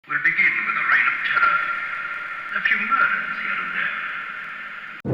We'll begin with a reign of terror. A few murders here and there.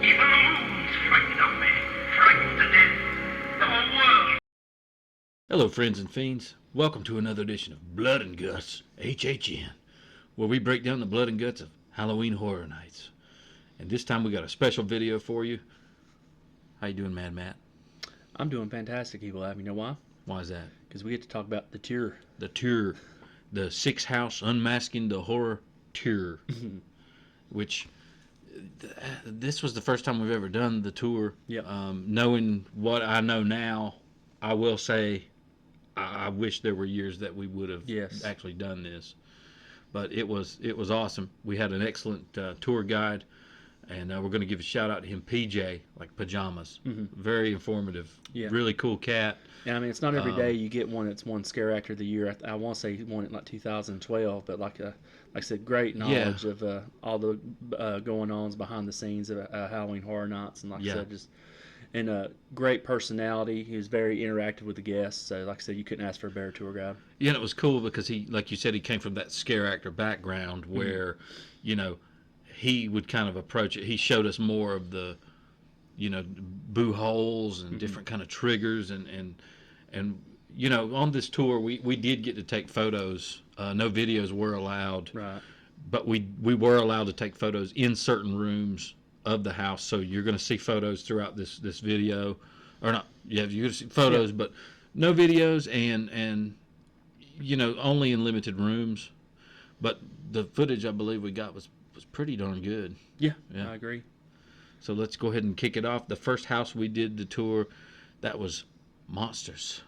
Even the moon's frightened of me, frightened to death. The whole world. Hello, friends and fiends. Welcome to another edition of Blood and Guts, HHN, where we break down the blood and guts of Halloween Horror Nights. And this time we got a special video for you. How you doing, Mad Matt? I'm doing fantastic, Evil Ab. You know why? Why is that? Because we get to talk about the tour. The tour, the Six House Unmasking the Horror Tour, which this was the first time we've ever done the tour. Yep. Knowing what I know now, I will say I wish there were years that we would have Yes. actually done this. But it was awesome. We had an excellent tour guide, and we're going to give a shout out to him, PJ, like pajamas. Very informative. Yeah. Really cool cat. And I mean, it's not every day you get one that's won Scare Actor of the Year. I want to say he won it in like 2012, but like I said, great knowledge of all the going-ons behind the scenes of Halloween Horror Nights, and like I said, just and a great personality. He was very interactive with the guests. So, like I said, you couldn't ask for a better tour guide. Yeah, and it was cool because he, like you said, he came from that scare actor background where, you know, he would kind of approach it. He showed us more of the, you know, boo holes and different kind of triggers and you know, on this tour we did get to take photos. No videos were allowed, Right. but we were allowed to take photos in certain rooms of the house. So you're going to see photos throughout this video, or not? Yeah, you're going to see photos, but no videos, and you know, only in limited rooms. But the footage I believe we got was pretty darn good. Yeah, Yeah. I agree. So let's go ahead and kick it off. The first house we did the tour, that was Monsters.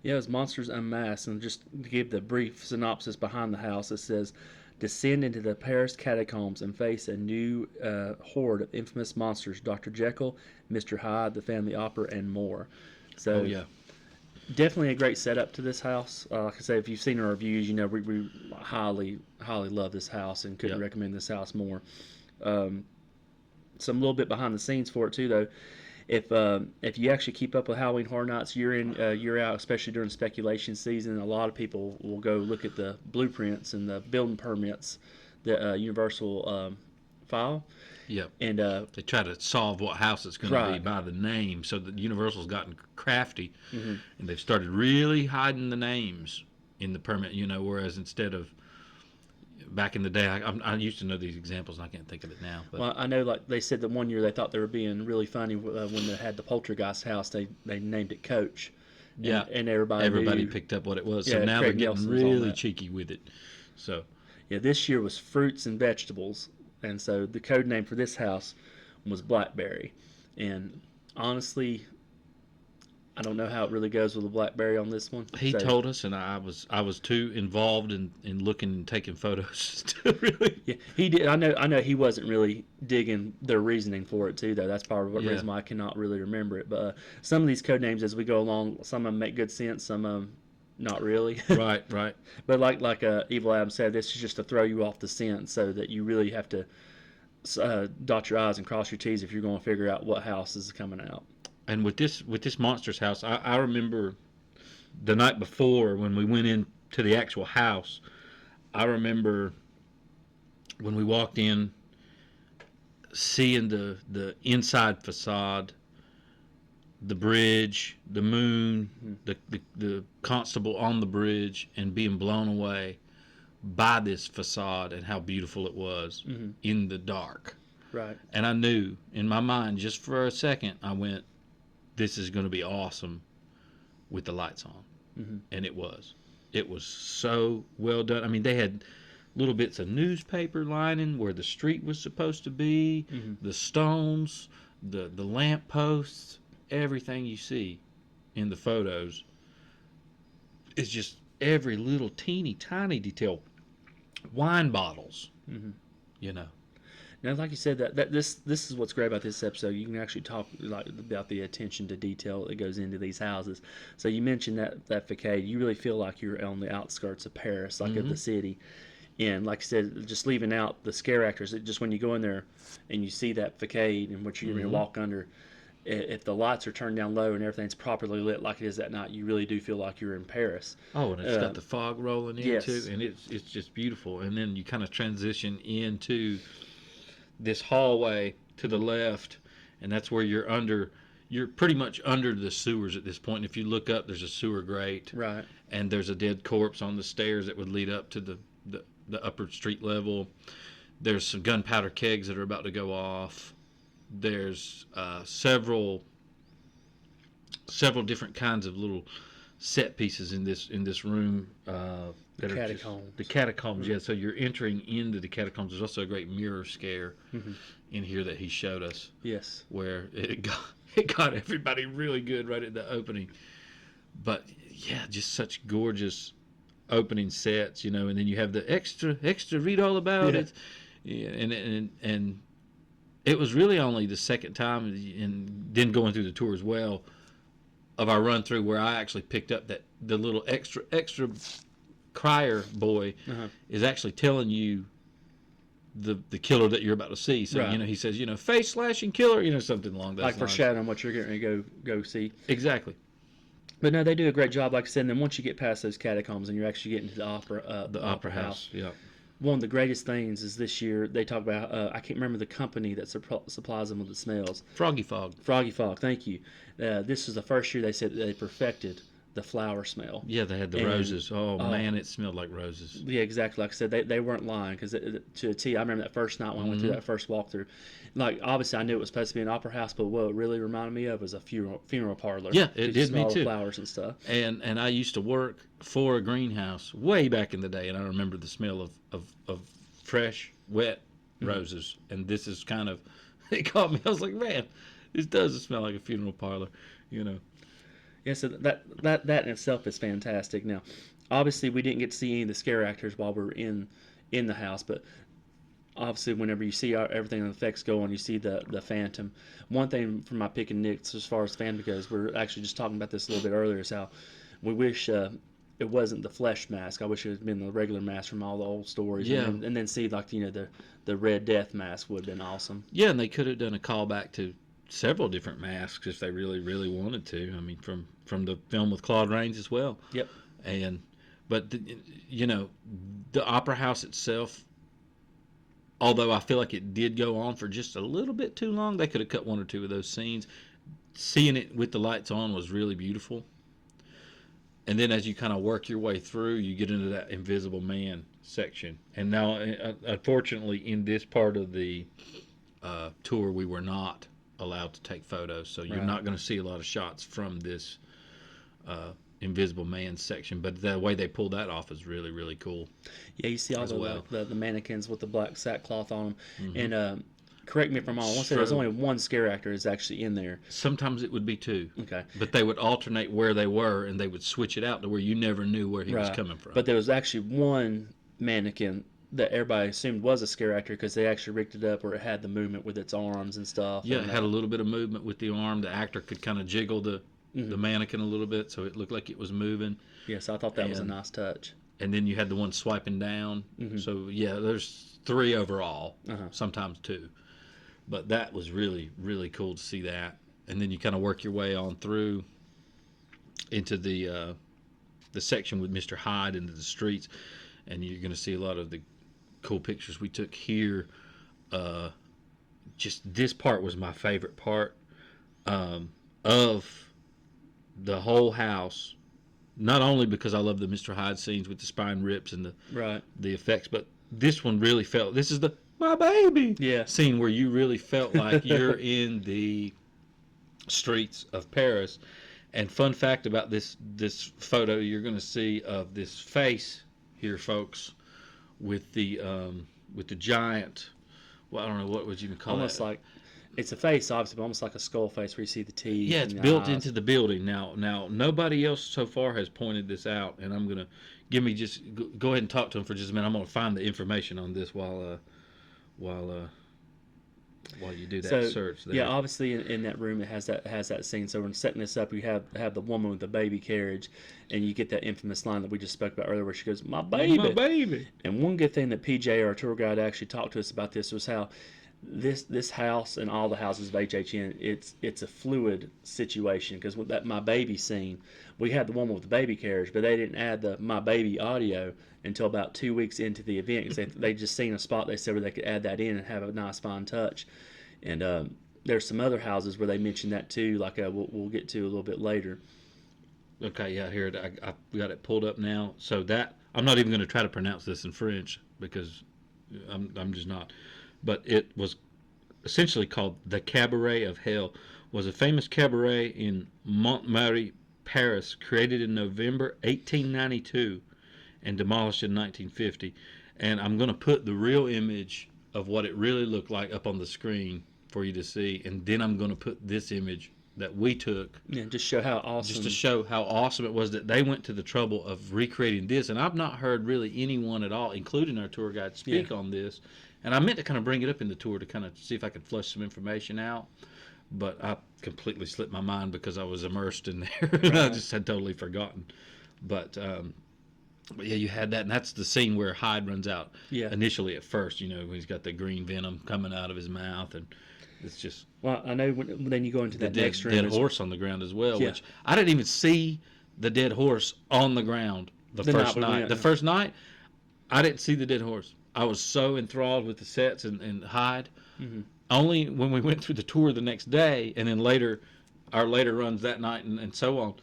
Yeah, it was Monsters Unmasked. And just to give the brief synopsis behind the house, it says, descend into the Paris catacombs and face a new horde of infamous monsters, Dr. Jekyll, Mr. Hyde, the Family Opera, and more. So, Oh yeah, definitely a great setup to this house. Like I say, if you've seen our reviews, you know we highly love this house and couldn't recommend this house more. Some little bit behind the scenes for it too, though. If you actually keep up with Halloween Horror Nights year in year out, especially during speculation season, a lot of people will go look at the blueprints and the building permits, the Universal file. yep. And They try to solve what house it's going to be Right. by the name. So that Universal's gotten crafty, and they've started really hiding the names in the permit. You know, whereas instead of back in the day, I used to know these examples, and I can't think of it now. But well, I know, like they said that one year they thought they were being really funny when they had the Poltergeist house. They named it Coach. yeah, And everybody knew. picked up what it was. So Yeah, now Craig they're getting Nelson's on really that. cheeky with it. So Yeah, this year was fruits and vegetables, and so the code name for this house was Blackberry. And honestly, I don't know how it really goes with the Blackberry on this one. he So, told us, and I was too involved in looking and taking photos to really. yeah, he did. I know he wasn't really digging their reasoning for it too, though. That's part of the Yeah. reason why I cannot really remember it. But some of these code names, as we go along, some of them make good sense, some of them not really. Right. But like Evil Adam said, this is just to throw you off the scent, so that you really have to dot your I's and cross your T's if you're going to figure out what house is coming out. And with this Monsters house, I remember the night before when we went into the actual house. I remember when we walked in, seeing the inside facade, the bridge, the moon, the constable on the bridge, and being blown away by this facade and how beautiful it was in the dark. Right. And I knew in my mind, just for a second, I went, this is going to be awesome with the lights on. And it was so well done. I mean, they had little bits of newspaper lining where the street was supposed to be, the stones, the lamp posts, everything you see in the photos is just every little teeny tiny detail. Wine bottles, Mm-hmm. you know. Now, like you said, that this is what's great about this episode. You can actually talk like about the attention to detail that goes into these houses. So you mentioned that facade. You really feel like you're on the outskirts of Paris, like of the city. And like I said, just leaving out the scare actors, just when you go in there and you see that facade and what you're going to walk under, if the lights are turned down low and everything's properly lit like it is that night, you really do feel like you're in Paris. Oh, and it's got the fog rolling yes. into, and it's just beautiful. And then you kind of transition into this hallway to the left, and that's where you're pretty much under the sewers at this point. And if you look up, there's a sewer grate, Right. and there's a dead corpse on the stairs that would lead up to the upper street level. There's some gunpowder kegs that are about to go off. There's several different kinds of little set pieces in this room. The catacombs. The catacombs, yeah. So you're entering into the catacombs. There's also a great mirror scare in here that he showed us. Yes. Where it got everybody really good right at the opening. But yeah, just such gorgeous opening sets, you know. And then you have the extra read all about it. Yeah, and it was really only the second time, and then going through the tour as well, of our run through where I actually picked up that the little extra crier boy is actually telling you the killer that you're about to see. So you know, he says, you know, face slashing killer, you know, something along those lines. Like foreshadowing what you're getting to go see. Exactly. But no, they do a great job, like I said. And then once you get past those catacombs and you're actually getting to the opera house. Yeah. One of the greatest things is this year they talk about. I can't remember the company that supplies them with the smells. Froggy Fog. Froggy Fog. Thank you. This was the first year they said that they perfected the flower smell. Yeah, they had the roses. Oh man, it smelled like roses. Yeah, exactly. Like I said, they weren't lying, because to a T, I remember that first night when I went through that first walkthrough. Like, obviously I knew it was supposed to be an opera house, but what it really reminded me of was a funeral parlor. Yeah, it did me too. Flowers and stuff. And I used to work for a greenhouse way back in the day, and I remember the smell of fresh, wet roses. And this is kind of, it caught me. I was like, man, this does smell like a funeral parlor, you know. Yeah, so that in itself is fantastic. Now, obviously, we didn't get to see any of the scare actors while we were in the house, but obviously, whenever you see everything on the effects going, you see the Phantom. One thing from my pick and Nick's as far as Phantom goes, we were actually just talking about this a little bit earlier, is how we wish it wasn't the flesh mask. I wish it had been the regular mask from all the old stories. Yeah. And then see, like, you know, the Red Death mask would have been awesome. Yeah, and they could have done a callback to several different masks if they really, really wanted to. I mean, from the film with Claude Rains as well. Yep. But you know, the opera house itself, although I feel like it did go on for just a little bit too long, they could have cut one or two of those scenes. Seeing it with the lights on was really beautiful. And then as you kind of work your way through, you get into that Invisible Man section. And now, unfortunately, in this part of the tour, we were not allowed to take photos, so you're not going to see a lot of shots from this Invisible Man section, but the way they pulled that off is really, really cool. Yeah, you see all the mannequins with the black sackcloth on them. And correct me if I'm wrong, I want to say there's only one scare actor is actually in there. Sometimes it would be two. Okay. But they would alternate where they were, and they would switch it out to where you never knew where he was coming from. But there was actually one mannequin that everybody assumed was a scare actor, because they actually rigged it up where it had the movement with its arms and stuff. Yeah, it had a little bit of movement with the arm. The actor could kind of jiggle the mannequin a little bit, so it looked like it was moving. Yeah, so I thought that was a nice touch. And then you had the one swiping down. So, yeah, there's 3 overall, sometimes 2. But that was really, really cool to see that. And then you kind of work your way on through into the section with Mr. Hyde into the streets, and you're going to see a lot of the cool pictures we took here. Just this part was my favorite part of the whole house. Not only because I love the Mr. Hyde scenes with the spine rips and the effects, but this one really felt, this is the my baby scene where you really felt like you're in the streets of Paris. And fun fact about this photo you're going to see of this face here, folks, with the giant, well, I don't know what would you call it. Almost like It's a face, obviously, but almost like a skull face where you see the teeth. Yeah, it's and the built eyes. into the building now. Now nobody else so far has pointed this out, and I'm gonna go ahead and talk to him for just a minute. I'm gonna find the information on this while while you do that So search there. yeah, obviously in that room it has that scene. So when setting this up, you have the woman with the baby carriage, and you get that infamous line that we just spoke about earlier, where she goes, "My baby." My baby. And one good thing that PJ, our tour guide, actually talked to us about this was how this house and all the houses of HHN, it's a fluid situation, because with that my baby scene, we had the one with the baby carriage, but they didn't add the my baby audio until about 2 weeks into the event, because they just seen a spot, they said, where they could add that in and have a nice fine touch. And there's some other houses where they mentioned that too, like we'll get to a little bit later. Okay, yeah, here I got it pulled up now. So that I'm not even going to try to pronounce this in French because I'm just not. But it was essentially called the Cabaret of Hell. Was a famous cabaret in Montmartre, Paris, created in November 1892 and demolished in 1950. And I'm going to put the real image of what it really looked like up on the screen for you to see, and then I'm going to put this image that we took, Yeah, just show how awesome. just to show how awesome it was that they went to the trouble of recreating this. And I've not heard really anyone at all, including our tour guide, speak on this. And I meant to kind of bring it up in the tour to kind of see if I could flush some information out, but I completely slipped my mind because I was immersed in there, and I just had totally forgotten. But yeah, you had that, and that's the scene where Hyde runs out. Yeah. Initially, at first, when he's got the green venom coming out of his mouth, and it's just Well, I know then you go into that next room. dead horse on the ground as well. Yeah. Which I didn't even see the dead horse on the ground the first night. The first night, I didn't see the dead horse. I was so enthralled with the sets and Hyde. Mm-hmm. Only when we went through the tour the next day, and then our later runs that night and so on,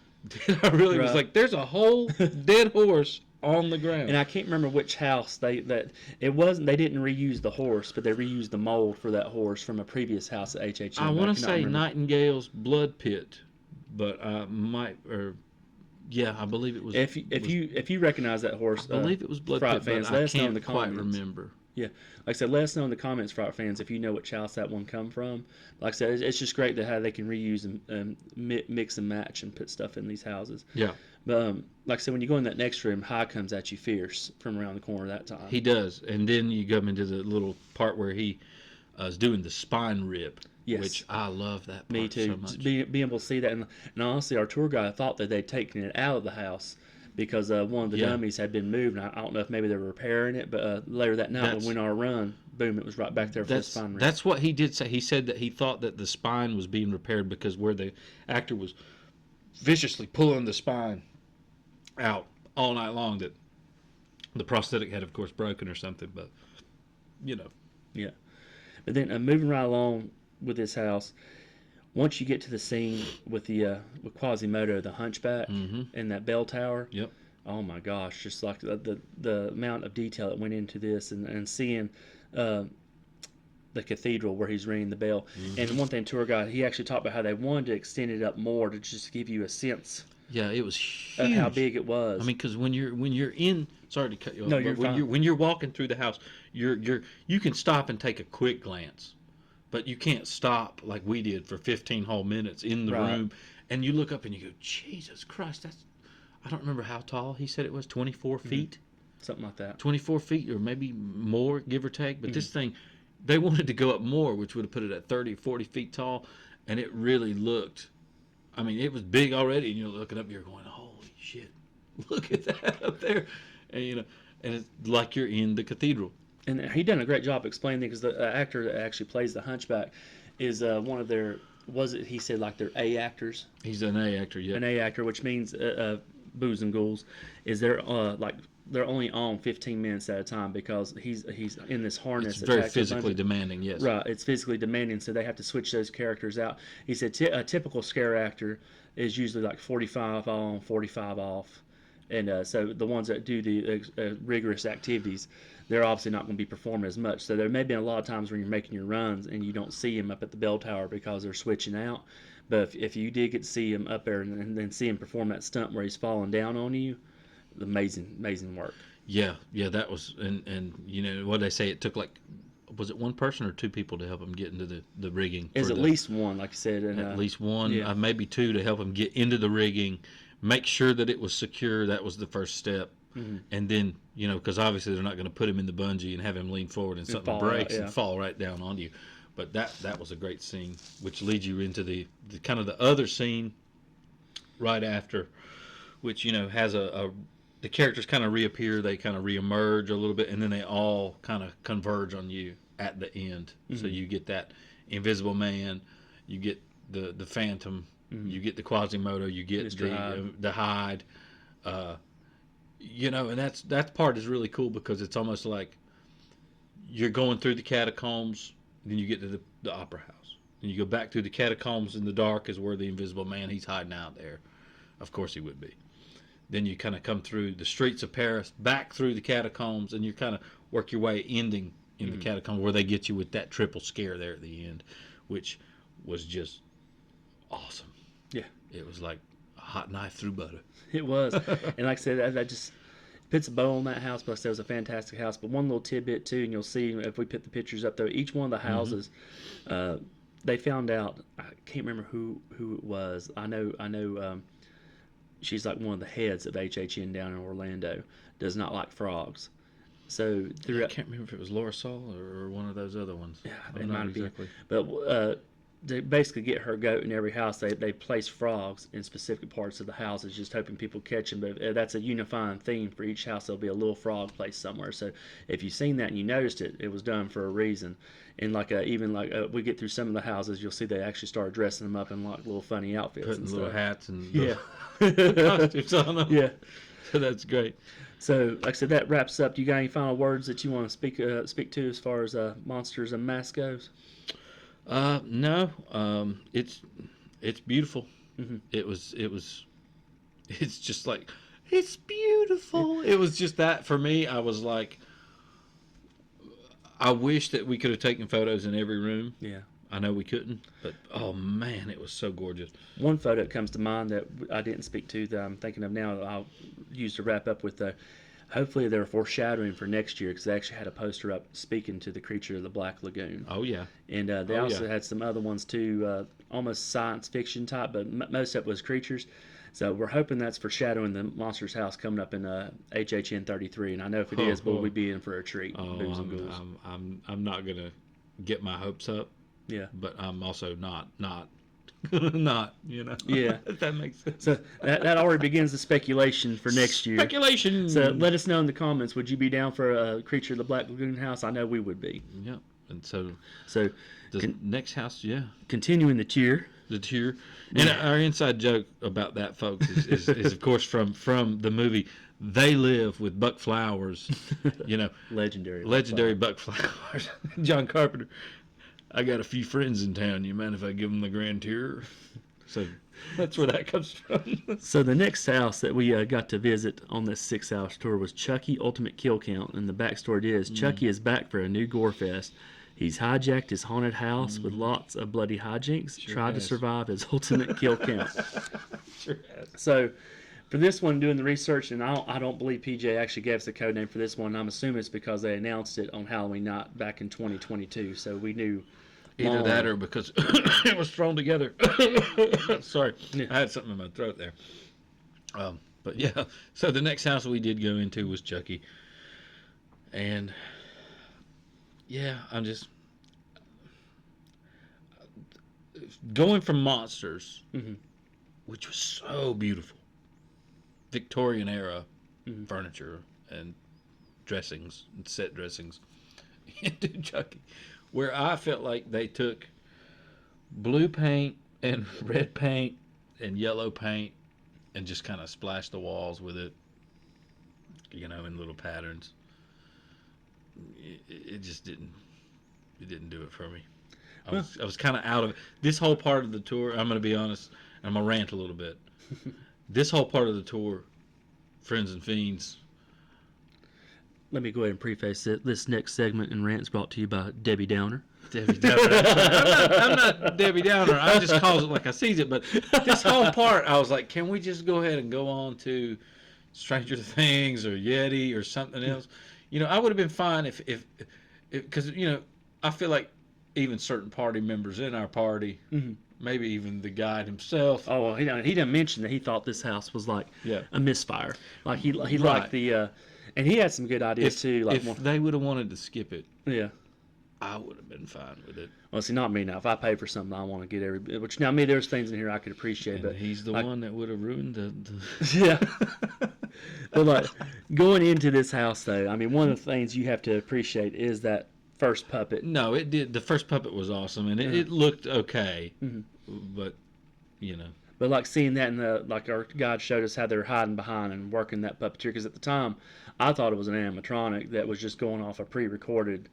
I really was like, there's a whole dead horse on the ground. And I can't remember which house they didn't reuse the horse, but they reused the mold for that horse from a previous house at HHN. I want to say Nightingale's blood pit, but I believe it was. If you recognize that horse, I believe it was blood Fright pit, fans, but let I us know in can't the quite comments. remember. Yeah, like I said, let us know in the comments, Fright fans, if you know which house that one come from. Like I said, it's just great to how they can reuse and mix and match and put stuff in these houses. Yeah. But like I said, when you go in that next room, High comes at you fierce from around the corner that time. He does, and then you go into the little part where he is doing the spine rip. Yes. Which I love that part. Me too. So much. Being able to see that, and honestly, our tour guide thought that they'd taken it out of the house because one of the dummies had been moved. And I don't know if maybe they were repairing it, but later that night when we went on our run, boom, it was right back there for the spine rip. That's what he did say. He said that he thought that the spine was being repaired because where the actor was viciously pulling the spine out all night long, that the prosthetic had, of course, broken or something. But Yeah. But then moving right along with this house, once you get to the scene with the with Quasimodo, the Hunchback, and that bell tower. Yep. Oh my gosh, just like the amount of detail that went into this, and seeing the cathedral where he's ringing the bell. And one thing, tour guide, he actually talked about how they wanted to extend it up more to just give you a sense. Yeah, it was huge. Of how big it was. I mean, because when you're in, sorry to cut you off. No, but you're fine. when you're walking through the house, you can stop and take a quick glance, but you can't stop like we did for 15 whole minutes in the room. And you look up and you go, Jesus Christ, I don't remember how tall he said it was, 24 feet, something like that. 24 feet or maybe more, give or take. But this thing, they wanted to go up more, which would have put it at 30, 40 feet tall, and it really looked. I mean, it was big already, and you're looking up, you're going, holy shit, look at that up there. And, and it's like you're in the cathedral. And he done a great job explaining it, because the actor that actually plays the Hunchback is one of their, he said like they're A actors? He's an A actor, yeah. An A actor, which means Booze and Ghouls, is they're only on 15 minutes at a time, because he's in this harness. It's very physically demanding, yes. Right, it's physically demanding, so they have to switch those characters out. He said a typical scare actor is usually like 45 on, 45 off. And so the ones that do the rigorous activities, they're obviously not going to be performing as much. So there may be a lot of times when you're making your runs and you don't see him up at the bell tower because they're switching out. But if you did get to see him up there and then see him perform that stunt where he's falling down on you, amazing work. Yeah, that was, and what they say, it took like was it one person or two people to help him get into the rigging? It's at least one, like you said. And, at least one, yeah. maybe two to help him get into the rigging, make sure that it was secure. That was the first step. Mm-hmm. And then, because obviously they're not going to put him in the bungee and have him lean forward and something breaks and fall right down on you. But that was a great scene, which leads you into the kind of the other scene right after, which, has the characters kind of reappear, they kind of reemerge a little bit, and then they all kind of converge on you at the end. Mm-hmm. So you get that Invisible Man, you get the Phantom, mm-hmm. you get the Quasimodo, you get the Hyde, and that part is really cool because it's almost like you're going through the catacombs, then you get to the opera house, and you go back through the catacombs in the dark is where the Invisible Man, he's hiding out there. Of course he would be. Then you kind of come through the streets of Paris, back through the catacombs, and you kind of work your way ending in the catacombs where they get you with that triple scare there at the end, which was just awesome. Yeah. It was like a hot knife through butter. It was. And like I said, that just puts a bow on that house. Plus, it was a fantastic house. But one little tidbit, too, and you'll see if we put the pictures up there, each one of the houses, they found out, I can't remember who it was. I know she's like one of the heads of HHN down in Orlando, does not like frogs. So I can't remember if it was Laura Saul or one of those other ones. Yeah, it might exactly. be. But to basically get her goat in every house, they place frogs in specific parts of the houses, just hoping people catch them. But that's a unifying theme for each house. There'll be a little frog placed somewhere. So if you've seen that and you noticed it, it was done for a reason. And we get through some of the houses, you'll see they actually start dressing them up in like little funny outfits, putting and little stuff. hats and costumes on them. Yeah. So that's great. So, like I said, that wraps up. Do you got any final words that you want to speak to as far as Monsters Unmasked goes? No. It's beautiful. Mm-hmm. It's just like, it's beautiful. It was just that for me. I was like, I wish that we could have taken photos in every room. Yeah. I know we couldn't, but oh man, it was so gorgeous. One photo that comes to mind that I didn't speak to that I'm thinking of now that I'll use to wrap up with, hopefully they're foreshadowing for next year, because they actually had a poster up speaking to the creature of the Black Lagoon. Oh yeah. And they also had some other ones too, almost science fiction type, but most of it was creatures. So we're hoping that's foreshadowing the Monsters House coming up in HHN 33, and I know if it is, we'll be in for a treat. Booze and ghouls. I'm not gonna get my hopes up. Yeah. But I'm also not, not, Yeah. If that makes sense. So that already begins the speculation for next year. Speculation. So let us know in the comments. Would you be down for a Creature of the Black Lagoon house? I know we would be. Yeah. And so the next house, yeah. Continuing the tier. The tier. And our inside joke about that, folks, is of course from the movie They Live with Buck Flowers. Legendary Buck Flowers. John Carpenter. I got a few friends in town. You mind if I give them the grand tour? So that's where that comes from. So the next house that we got to visit on this 6-hour tour was Chucky Ultimate Kill Count. And the backstory is Chucky is back for a new gore fest. He's hijacked his haunted house with lots of bloody hijinks, tried to survive his ultimate kill count. Sure has. So for this one, doing the research, and I don't believe PJ actually gave us a code name for this one. I'm assuming it's because they announced it on Halloween night back in 2022. So we knew. Either that or because it was thrown together. Sorry, I had something in my throat there. But yeah, so the next house we did go into was Chucky. And yeah, I'm just going from Monsters, which was so beautiful. Victorian era furniture and dressings and set dressings into Chucky, where I felt like they took blue paint and red paint and yellow paint and just kind of splashed the walls with it, in little patterns. It just didn't do it for me. I was kind of out of it. This whole part of the tour, I'm going to be honest, and I'm going to rant a little bit. This whole part of the tour, Friends and Fiends. Let me go ahead and preface it. This next segment and rant is brought to you by Debbie Downer. Debbie Downer. I'm not Debbie Downer. I just calls it like I sees it. But this whole part, I was like, can we just go ahead and go on to Stranger Things or Yeti or something else? I would have been fine if because I feel like even certain party members in our party, Mhm. maybe even the guide himself. Oh, well, he didn't mention that he thought this house was like Yeah. a misfire. Like he Right. liked the, and he had some good ideas If, too. Like if they would have wanted to skip it, yeah. I would have been fine with it. Well, see, not me now. If I pay for something, I want to get every bit. Which now, me, there's things in here I could appreciate, And but he's the like, one that would have ruined the yeah. But like going into this house, though, I mean, one of the things you have to appreciate is that first puppet. No, it did. The first puppet was awesome, and it looked okay, but you know. But like seeing that in the like our guide showed us how they were hiding behind and working that puppeteer, because at the time I thought it was an animatronic that was just going off a pre-recorded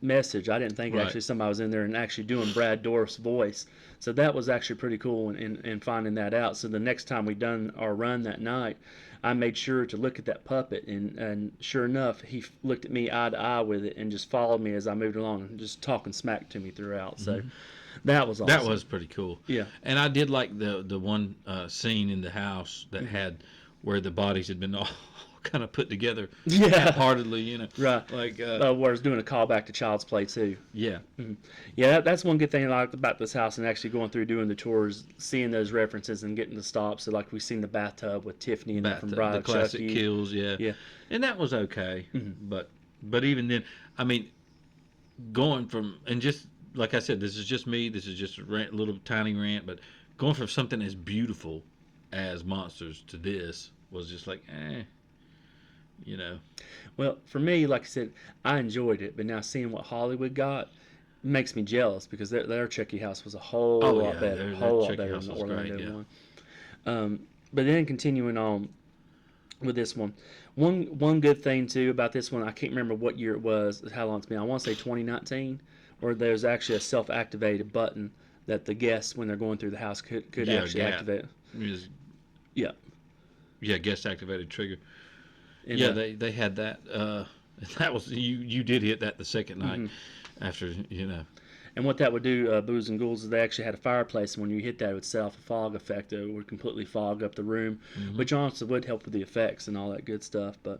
message. I didn't think Right. actually somebody was in there and actually doing Brad Dourif's voice. So that was actually pretty cool in finding that out. So the next time we done our run that night, I made sure to look at that puppet, and sure enough, he looked at me eye to eye with it and just followed me as I moved along and just talking smack to me throughout. So that was awesome. That was pretty cool. Yeah. And I did like the one scene in the house that had where the bodies had been all kind of put together Yeah. half-heartedly, you know. Right. Like, where it's doing a callback to Child's Play too. yeah. Yeah, that's one good thing I liked about this house, and actually going through doing the tours, seeing those references and getting the stops. So like we've seen the bathtub with Tiffany and that from Bride The of classic Chucky. kills, yeah. Yeah. And that was okay. But even then, I mean, going from, and just, like I said, this is just me, this is just a little tiny rant, but going from something as beautiful as Monsters to this was just like, you know. Well, for me, like I said, I enjoyed it, but now seeing what Hollywood got makes me jealous because their Chucky house was a whole lot better, their whole lot Chucky better house than the was great, Orlando one. But then continuing on with this one good thing too about this one, I can't remember what year it was, how long it's been. I want to say 2019, where there's actually a self-activated button that the guests, when they're going through the house, could actually activate. Yeah. Yeah, guest activated trigger. And, yeah, they had that. That was you did hit that the second night after, you know. And what that would do, Booze and Ghouls, is they actually had a fireplace, and when you hit that, it would set off a fog effect. It would completely fog up the room, which honestly would help with the effects and all that good stuff. But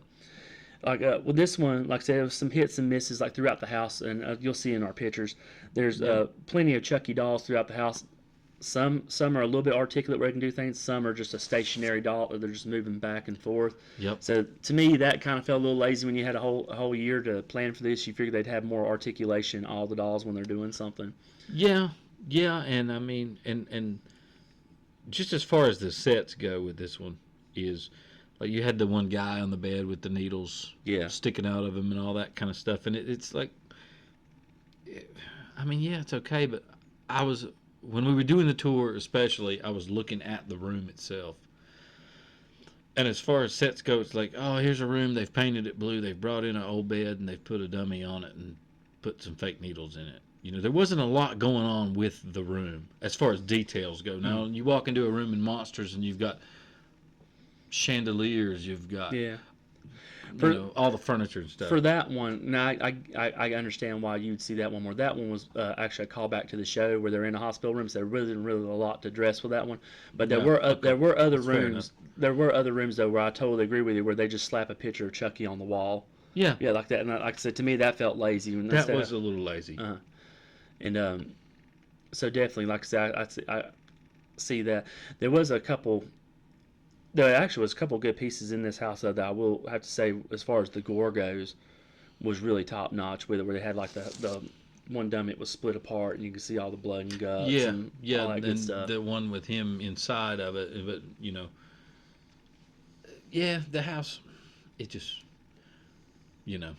like with this one, like I said, there was some hits and misses like throughout the house, and you'll see in our pictures. There's plenty of Chucky dolls throughout the house. Some are a little bit articulate where they can do things. Some are just a stationary doll that they're just moving back and forth. Yep. So to me, that kind of felt a little lazy when you had a whole year to plan for this. You figured they'd have more articulation, all the dolls, when they're doing something. Yeah, and I mean, and just as far as the sets go with this one is, like, you had the one guy on the bed with the needles sticking out of him and all that kind of stuff, and it's like, I mean, yeah, it's okay, but when we were doing the tour, especially, I was looking at the room itself. And as far as sets go, it's like, oh, here's a room, they've painted it blue, they've brought in an old bed, and they've put a dummy on it and put some fake needles in it. You know, there wasn't a lot going on with the room as far as details go. Now, you walk into a room in Monsters and you've got chandeliers, you've got all the furniture and stuff. For that one, now I understand why you'd see that one more. That one was actually a callback to the show where they're in a hospital room, so there wasn't really a lot to dress with that one. But there were other rooms. There were other rooms though where I totally agree with you, where they just slap a picture of Chucky on the wall. Yeah, like that. And like I said, to me that felt lazy. That was a little lazy. And so definitely, like I said, I see that there was a couple. There actually was a couple good pieces in this house though, that I will have to say, as far as the gore goes, was really top notch with it. Where they had like the one dummy, it was split apart, and you could see all the blood and guts. And all that good stuff. The one with him inside of it, but you know, yeah, the house, it just, you know.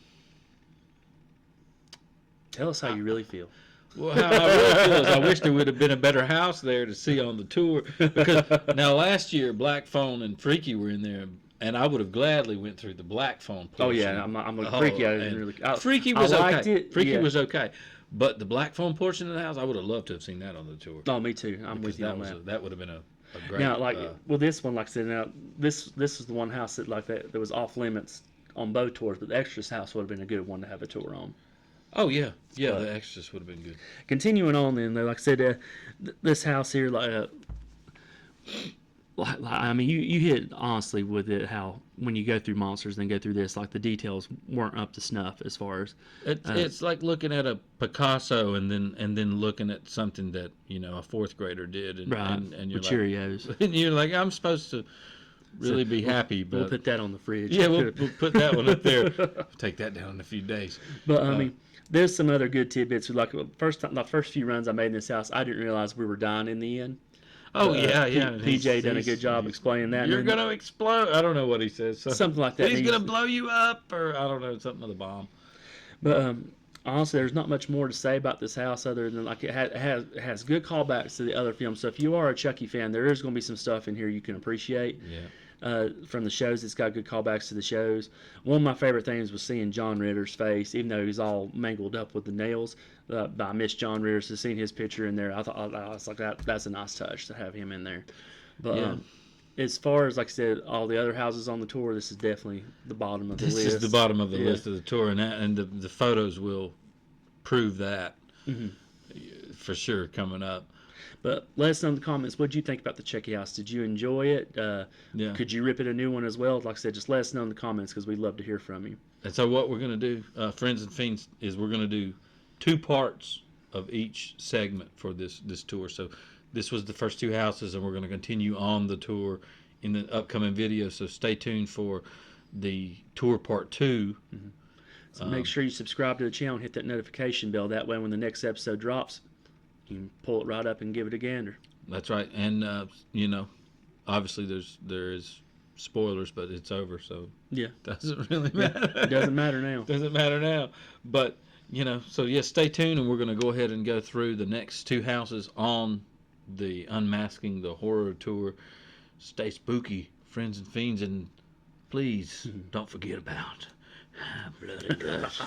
Tell us how you really feel. Well, how I really feel is I wish there would have been a better house there to see on the tour. Because now last year, Black Phone and Freaky were in there, and I would have gladly went through the Black Phone portion. Oh yeah, I'm a Freaky. I didn't really. Freaky was okay. It, Freaky was okay, but the Black Phone portion of the house, I would have loved to have seen that on the tour. Oh, me too. I'm with you on that. That would have been a great. Now, like well, this one, like I said, now this is the one house that like that was off limits on both tours, but the Extras house would have been a good one to have a tour on. Oh yeah, the Extras would have been good. Continuing on, then, like I said, this house here, like I mean, you hit honestly with it how when you go through monsters and go through this, like the details weren't up to snuff as far as It's like looking at a Picasso and then looking at something that a fourth grader did, and right and you're with like, Cheerios. and you're like, I'm supposed to really be happy, but We'll put that on the fridge. yeah, we'll put that one up there. Take that down in a few days. But I mean, there's some other good tidbits. Like the first few runs I made in this house, I didn't realize we were dying in the end. Oh yeah. PJ done a good job explaining that. You're gonna explode. I don't know what he says. Something like that. He's gonna blow you up, or I don't know, something with a bomb. But honestly, there's not much more to say about this house other than like it has good callbacks to the other films. So if you are a Chucky fan, there is going to be some stuff in here you can appreciate. Yeah. From the shows, it's got good callbacks to the shows. One of my favorite things was seeing John Ritter's face, even though he's all mangled up with the nails. I miss John Ritter, so seeing his picture in there, I was like, that's a nice touch to have him in there. But as far as, like I said, all the other houses on the tour, this is definitely the bottom of the list. This is the bottom of the list of the tour, and the photos will prove that for sure coming up. But let us know in the comments, what did you think about the Chucky house? Did you enjoy it? Could you rip it a new one as well? Like I said, just let us know in the comments because we'd love to hear from you. And so what we're going to do, Friends and Fiends, is we're going to do 2 parts of each segment for this tour. So this was the first 2 houses, and we're going to continue on the tour in the upcoming video. So stay tuned for the tour part 2. So make sure you subscribe to the channel and hit that notification bell. That way when the next episode drops, you can pull it right up and give it a gander. That's right. And, obviously there is spoilers, but it's over, so yeah, doesn't really matter. It doesn't matter now. Doesn't matter now. But, so stay tuned, and we're going to go ahead and go through the next 2 houses on the Unmasking, the horror tour. Stay spooky, Friends and Fiends, and please don't forget about blood and guts.